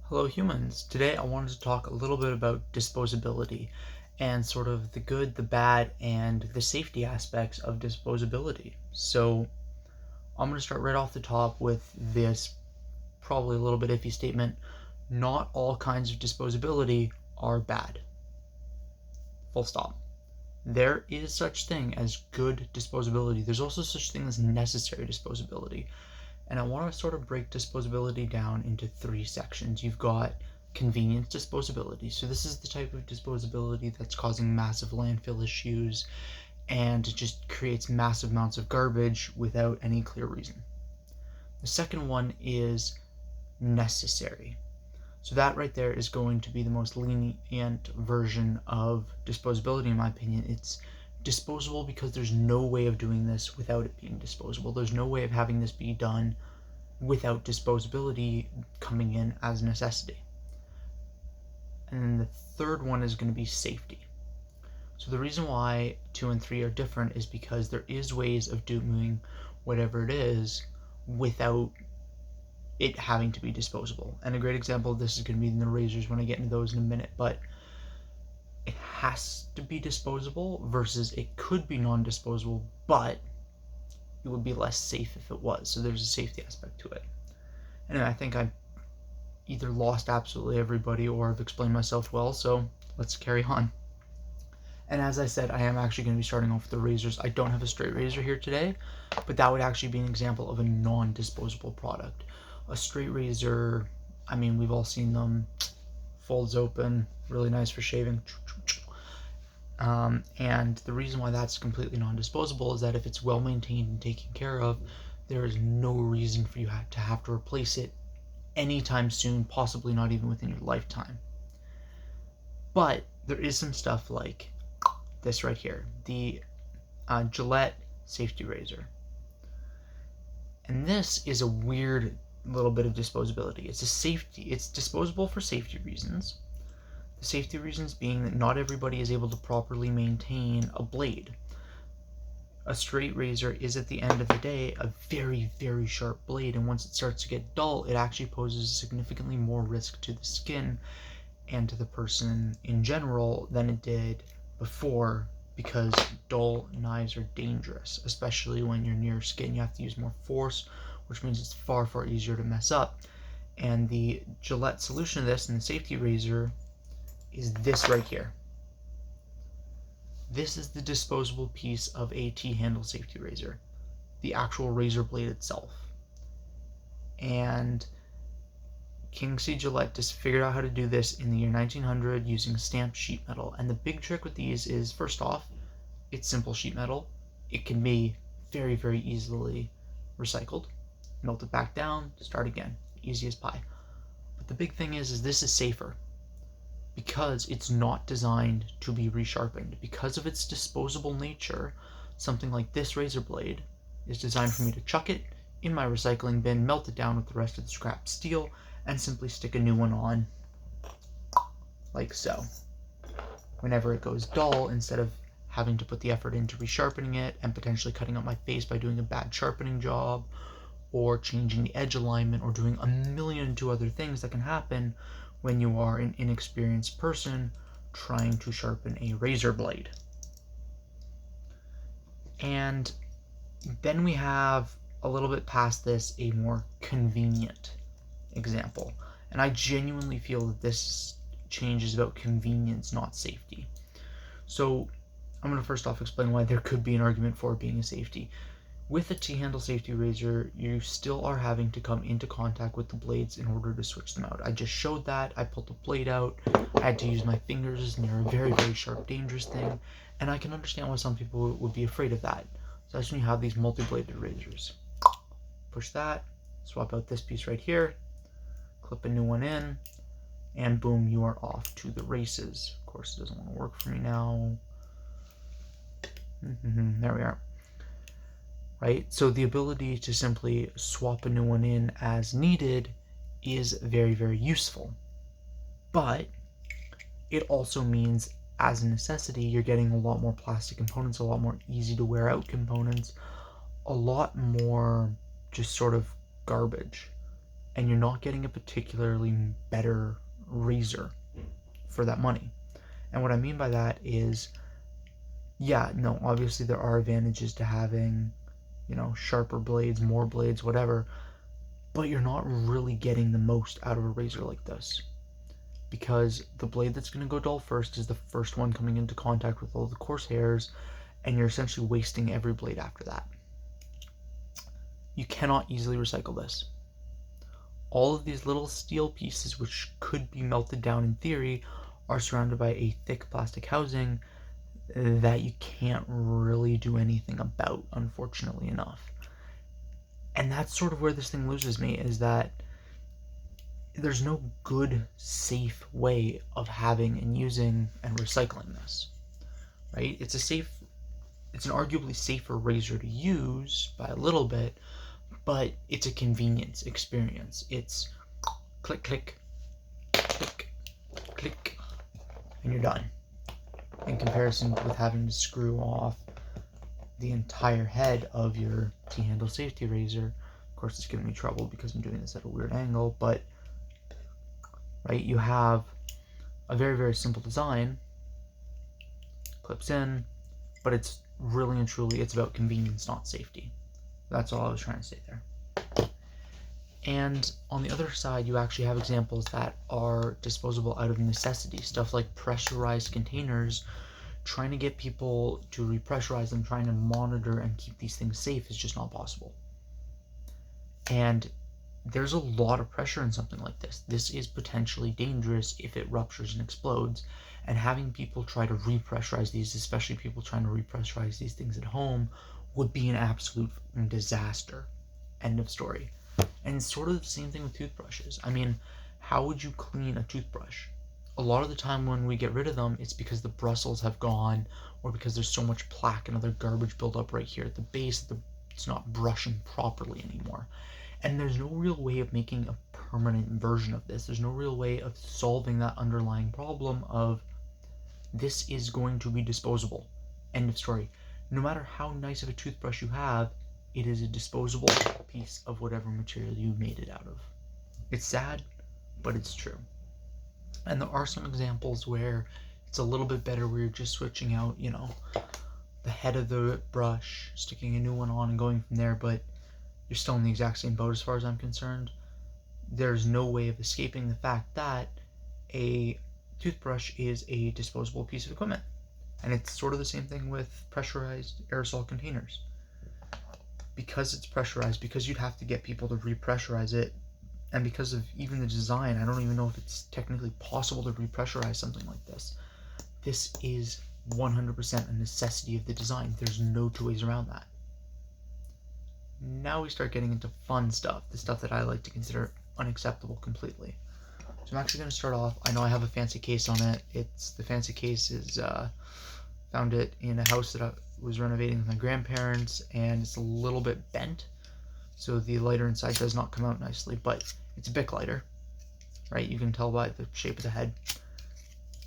Hello humans! Today I wanted to talk a little bit about disposability and sort of the good, the bad, and the safety aspects of disposability. So I'm going to start right off the top with this probably a little bit iffy statement. Not all kinds of disposability are bad. Full stop. There is such thing as good disposability. There's also such thing as necessary disposability. And I want to sort of break disposability down into three sections. You've got convenience disposability. So this is the type of disposability that's causing massive landfill issues and just creates massive amounts of garbage without any clear reason. The second one is necessary. So that right there is going to be the most lenient version of disposability in my opinion. It's disposable because there's no way of doing this without it being disposable. There's no way of having this be done without disposability coming in as a necessity. And then the third one is going to be safety. So the reason why 2 and 3 are different is because there is ways of doing whatever it is without it having to be disposable. And a great example of this is going to be in the razors when I get into those in a minute, but it has to be disposable versus it could be non-disposable, but it would be less safe if it was. So there's a safety aspect to it. Anyway, I think I either lost absolutely everybody or I've explained myself well, so let's carry on. And as I said, I am actually going to be starting off with the razors. I don't have a straight razor here today, but that would actually be an example of a non-disposable product. A straight razor, I mean, we've all seen them, folds open, really nice for shaving. And the reason why that's completely non-disposable is that if it's well maintained and taken care of, there is no reason for you to have to replace it anytime soon, possibly not even within your lifetime. But there is some stuff like this right here, the Gillette safety razor. And this is a weird little bit of disposability. It's disposable for safety reasons. The safety reasons being that not everybody is able to properly maintain a blade. A straight razor is at the end of the day a very, very sharp blade, and once it starts to get dull, it actually poses significantly more risk to the skin and to the person in general than it did before, because dull knives are dangerous, especially when you're near skin. You have to use more force, which means it's far, far easier to mess up. And the Gillette solution to this in the safety razor is this right here. This is the disposable piece of a T-handle safety razor, the actual razor blade itself. And King C. Gillette just figured out how to do this in the year 1900 using stamped sheet metal. And the big trick with these is, first off, it's simple sheet metal. It can be very, very easily recycled. Melt it back down, start again. Easy as pie. But the big thing is this is safer because it's not designed to be resharpened. Because of its disposable nature, something like this razor blade is designed for me to chuck it in my recycling bin, melt it down with the rest of the scrap steel, and simply stick a new one on, like so. Whenever it goes dull, instead of having to put the effort into resharpening it and potentially cutting up my face by doing a bad sharpening job, or changing the edge alignment, or doing a million and two other things that can happen when you are an inexperienced person trying to sharpen a razor blade. And then we have, a little bit past this, a more convenient example. And I genuinely feel that this change is about convenience, not safety. So I'm going to first off explain why there could be an argument for it being a safety. With a T-handle safety razor, you still are having to come into contact with the blades in order to switch them out. I just showed that. I pulled the blade out. I had to use my fingers, and they're a very, very sharp, dangerous thing. And I can understand why some people would be afraid of that. So that's when you have these multi-bladed razors. Push that, swap out this piece right here, clip a new one in, and boom, you are off to the races. Of course, it doesn't want to work for me now. There we are. Right? So the ability to simply swap a new one in as needed is very, very useful. But it also means, as a necessity, you're getting a lot more plastic components, a lot more easy to wear out components, a lot more just sort of garbage. and you're not getting a particularly better razor for that money. And what I mean by that is, yeah, no, obviously there are advantages to having, sharper blades, more blades, whatever, but you're not really getting the most out of a razor like this, because the blade that's going to go dull first is the first one coming into contact with all the coarse hairs, and you're essentially wasting every blade after that. You cannot easily recycle this. All of these little steel pieces, which could be melted down in theory, are surrounded by a thick plastic housing that you can't really do anything about, unfortunately enough. And that's sort of where this thing loses me, is that there's no good, safe way of having and using and recycling this, right? It's an arguably safer razor to use by a little bit, but it's a convenience experience. It's click, click, click, click, and you're done. In comparison with having to screw off the entire head of your T-handle safety razor. Of course, it's giving me trouble because I'm doing this at a weird angle, but right, you have a very, very simple design, clips in, but it's really and truly, it's about convenience, not safety. That's all I was trying to say there. And on the other side, you actually have examples that are disposable out of necessity, stuff like pressurized containers. Trying to get people to repressurize them, trying to monitor and keep these things safe is just not possible. And there's a lot of pressure in something like this. This is potentially dangerous if it ruptures and explodes. And having people try to repressurize these, especially people trying to repressurize these things at home, would be an absolute disaster. End of story. And sort of the same thing with toothbrushes. I mean, how would you clean a toothbrush? A lot of the time when we get rid of them, it's because the bristles have gone, or because there's so much plaque and other garbage buildup right here at the base that it's not brushing properly anymore. And there's no real way of making a permanent version of this. There's no real way of solving that underlying problem of this is going to be disposable. End of story. No matter how nice of a toothbrush you have, it is a disposable piece of whatever material you made it out of. It's sad, but it's true. And there are some examples where it's a little bit better where you're just switching out, the head of the brush, sticking a new one on and going from there, but you're still in the exact same boat as far as I'm concerned. There's no way of escaping the fact that a toothbrush is a disposable piece of equipment. And it's sort of the same thing with pressurized aerosol containers. Because it's pressurized, because you'd have to get people to repressurize it, and because of even the design, I don't even know if it's technically possible to repressurize something like this. This is 100% a necessity of the design. There's no two ways around that. Now we start getting into fun stuff, the stuff that I like to consider unacceptable completely. So I'm actually going to start off, I know I have a fancy case on it. The fancy case is, found it in a house that I was renovating with my grandparents, and it's a little bit bent. So the lighter inside does not come out nicely, but it's a Bic lighter, right? You can tell by the shape of the head.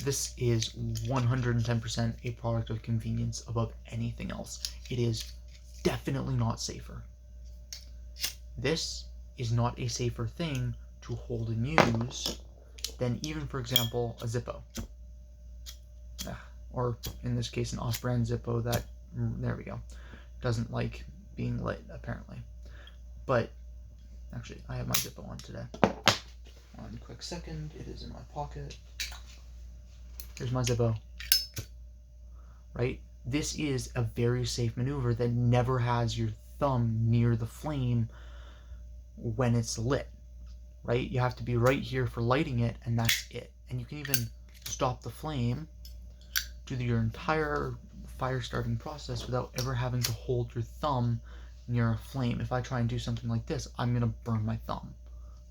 This is 110% a product of convenience above anything else. It is definitely not safer. This is not a safer thing to hold and use than even, for example, a Zippo. Or in this case, an off-brand Zippo that, there we go, doesn't like being lit, apparently. But actually, I have my Zippo on today. One quick second, it is in my pocket. Here's my Zippo. Right? This is a very safe maneuver that never has your thumb near the flame when it's lit. Right? You have to be right here for lighting it, and that's it. And you can even stop the flame, do your entire fire starting process without ever having to hold your thumb near a flame. If I try and do something like this, I'm going to burn my thumb,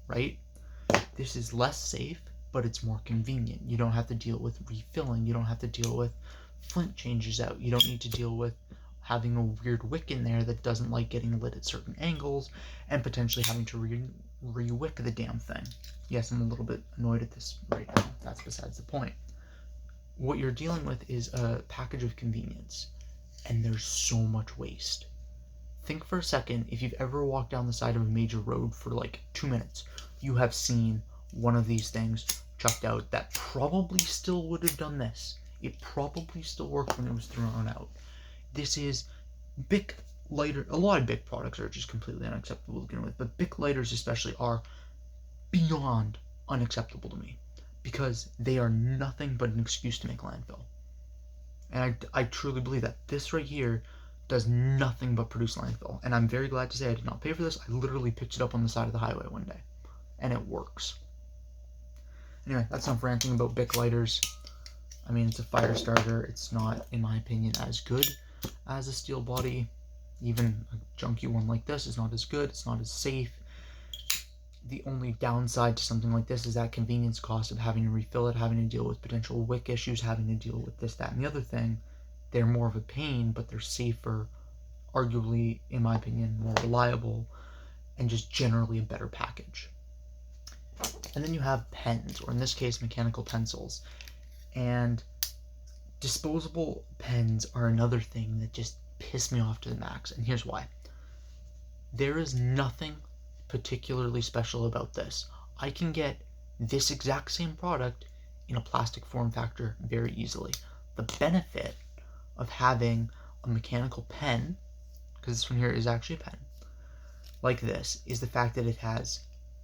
right? This is less safe, but it's more convenient. You don't have to deal with refilling. You don't have to deal with flint changes out. You don't need to deal with having a weird wick in there that doesn't like getting lit at certain angles, and potentially having to re-wick the damn thing. Yes, I'm a little bit annoyed at this right now. That's besides the point. What you're dealing with is a package of convenience, and there's so much waste. Think for a second, if you've ever walked down the side of a major road for like 2 minutes, you have seen one of these things chucked out that probably still would have done this. It probably still worked when it was thrown out. This is Bic lighter. A lot of Bic products are just completely unacceptable to begin with, but Bic lighters especially are beyond unacceptable to me because they are nothing but an excuse to make landfill. And I truly believe that this right here does nothing but produce landfill. And I'm very glad to say I did not pay for this. I literally picked it up on the side of the highway one day. And it works. Anyway, that's enough ranting about Bic lighters. I mean, it's a fire starter. It's not, in my opinion, as good as a steel body. Even a junky one like this is not as good. It's not as safe. The only downside to something like this is that convenience cost of having to refill it, having to deal with potential wick issues, having to deal with this, that, and the other thing. They're more of a pain, but they're safer, arguably, in my opinion, more reliable, and just generally a better package. And then you have pens, or in this case, mechanical pencils. And disposable pens are another thing that just piss me off to the max, and here's why. There is nothing particularly special about this. I can get this exact same product in a plastic form factor very easily. The benefit of having a mechanical pen, because this one here is actually a pen, like this, is the fact that it has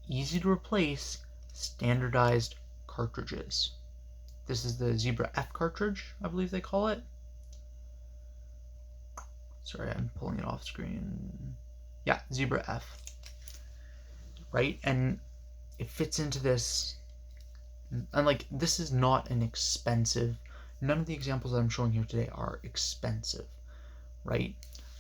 easy to replace standardized cartridges. This is the Zebra F cartridge, I believe they call it. Sorry, I'm pulling it off screen. Yeah, Zebra F. Right? And it fits into this. And like, this is not an expensive, none of the examples that I'm showing here today are expensive, right?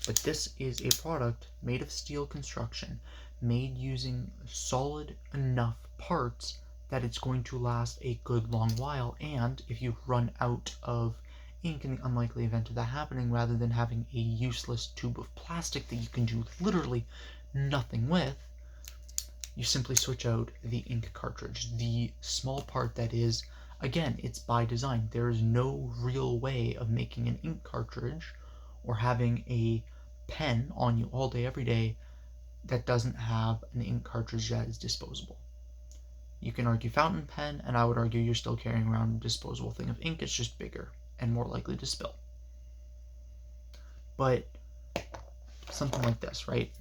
But this is a product made of steel construction, made using solid enough parts that it's going to last a good long while. And if you run out of ink in the unlikely event of that happening, rather than having a useless tube of plastic that you can do literally nothing with, you simply switch out the ink cartridge, the small part that is, again, it's by design. There is no real way of making an ink cartridge or having a pen on you all day, every day that doesn't have an ink cartridge that is disposable. You can argue fountain pen, and I would argue you're still carrying around a disposable thing of ink. It's just bigger and more likely to spill. But something like this, right?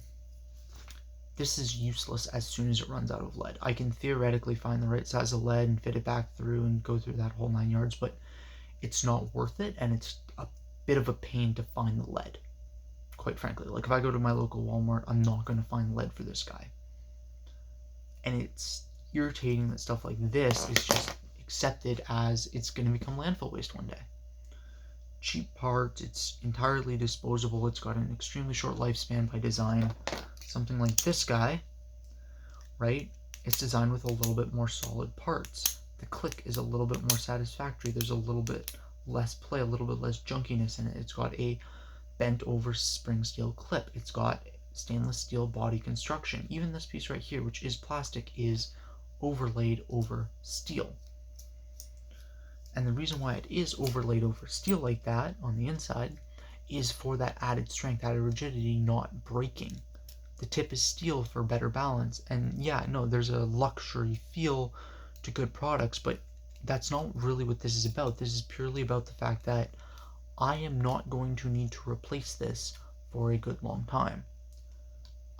This is useless as soon as it runs out of lead. I can theoretically find the right size of lead and fit it back through and go through that whole 9 yards, but it's not worth it, and it's a bit of a pain to find the lead, quite frankly. Like, if I go to my local Walmart, I'm not going to find lead for this guy. And it's irritating that stuff like this is just accepted as it's going to become landfill waste one day. Cheap parts, it's entirely disposable, it's got an extremely short lifespan by design. Something like this guy, right? It's designed with a little bit more solid parts. The click is a little bit more satisfactory. There's a little bit less play, a little bit less junkiness in it. It's got a bent over spring steel clip. It's got stainless steel body construction. Even this piece right here, which is plastic, is overlaid over steel. And the reason why it is overlaid over steel like that on the inside is for that added strength, added rigidity, not breaking. The tip is steel for better balance. And yeah, no, there's a luxury feel to good products, but that's not really what this is about. This is purely about the fact that I am not going to need to replace this for a good long time.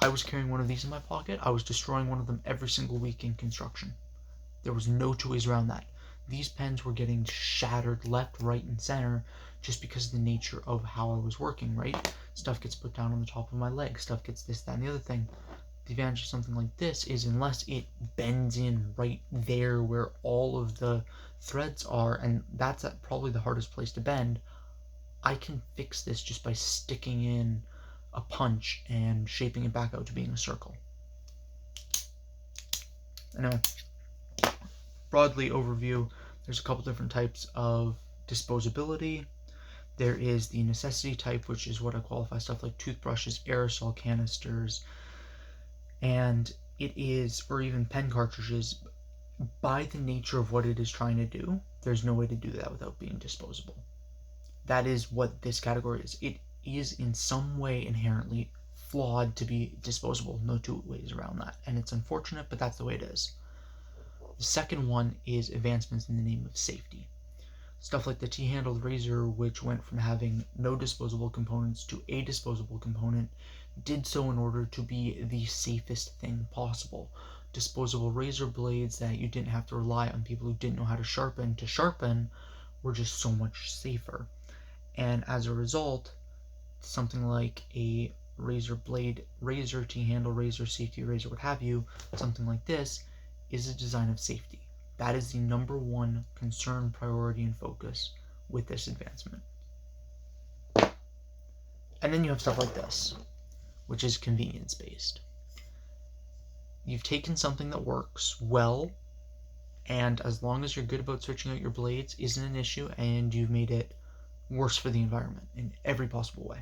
I was carrying one of these in my pocket. I was destroying one of them every single week in construction. There was no two ways around that. These pens were getting shattered left, right, and center just because of the nature of how I was working, right? Stuff gets put down on the top of my leg. Stuff gets this, that, and the other thing. The advantage of something like this is unless it bends in right there where all of the threads are, and that's probably the hardest place to bend, I can fix this just by sticking in a punch and shaping it back out to being a circle. Anyway, broadly overview, there's a couple different types of disposability. There is the necessity type, which is what I qualify stuff like toothbrushes, aerosol canisters, and it is, or even pen cartridges. By the nature of what it is trying to do, there's no way to do that without being disposable. That is what this category is. It is in some way inherently flawed to be disposable. No two ways around that. And it's unfortunate, but that's the way it is. The second one is advancements in the name of safety. Stuff like the T-handled razor, which went from having no disposable components to a disposable component, did so in order to be the safest thing possible. Disposable razor blades that you didn't have to rely on people who didn't know how to sharpen were just so much safer. And as a result, something like a razor blade, razor, T-handle razor, safety razor, what have you, something like this is a design of safety. That is the number one concern, priority, and focus with this advancement. And then you have stuff like this, which is convenience-based. You've taken something that works well, and as long as you're good about switching out your blades isn't an issue, and you've made it worse for the environment in every possible way.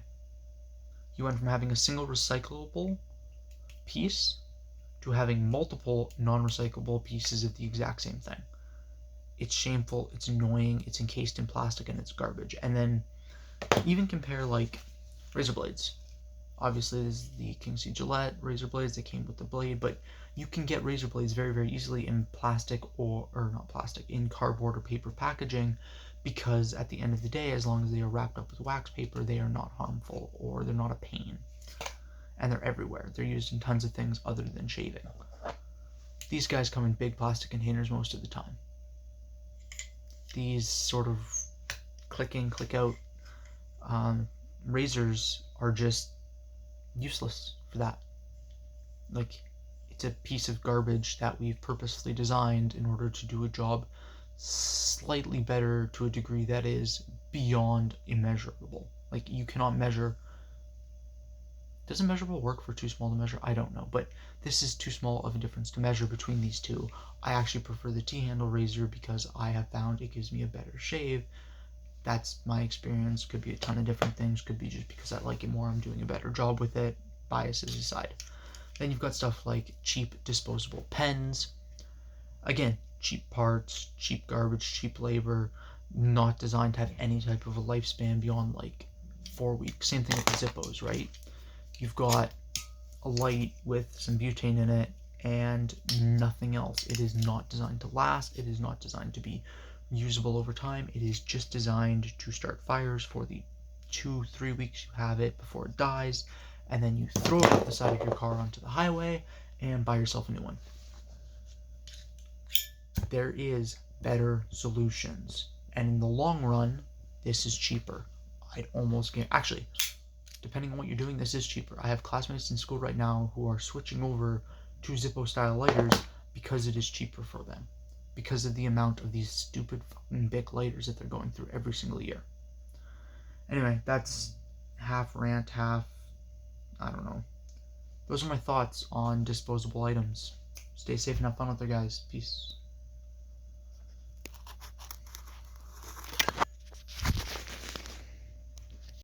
You went from having a single recyclable piece to having multiple non-recyclable pieces of the exact same thing. It's shameful, it's annoying, it's encased in plastic, and it's garbage. And then even compare like razor blades. Obviously, there's the King C. Gillette razor blades that came with the blade, but you can get razor blades very, very easily in plastic or not plastic, in cardboard or paper packaging, because at the end of the day, as long as they are wrapped up with wax paper, they are not harmful or they're not a pain. And they're everywhere. They're used in tons of things other than shaving. These guys come in big plastic containers most of the time. These sort of click in, click out razors are just useless for that. Like, it's a piece of garbage that we've purposefully designed in order to do a job slightly better to a degree that is beyond immeasurable. Like, you cannot measure. Does immeasurable work for too small to measure? I don't know, but this is too small of a difference to measure between these two. I actually prefer the T-handle razor because I have found it gives me a better shave. That's my experience. Could be a ton of different things. Could be just because I like it more. I'm doing a better job with it. Biases aside. Then you've got stuff like cheap disposable pens. Again, cheap parts, cheap garbage, cheap labor, not designed to have any type of a lifespan beyond like 4 weeks. Same thing with the Zippos, right? You've got a light with some butane in it and nothing else. It is not designed to last. It is not designed to be usable over time. It is just designed to start fires for the 2-3 weeks you have it before it dies, and then you throw it off the side of your car onto the highway and buy yourself a new one. There is better solutions, and in the long run, this is cheaper. I'd almost get, actually, depending on what you're doing, this is cheaper. I have classmates in school right now who are switching over to Zippo style lighters because it is cheaper for them, because of the amount of these stupid fucking Bic lighters that they're going through every single year. Anyway, that's half rant, half, I don't know. Those are my thoughts on disposable items. Stay safe and have fun with it, guys. Peace.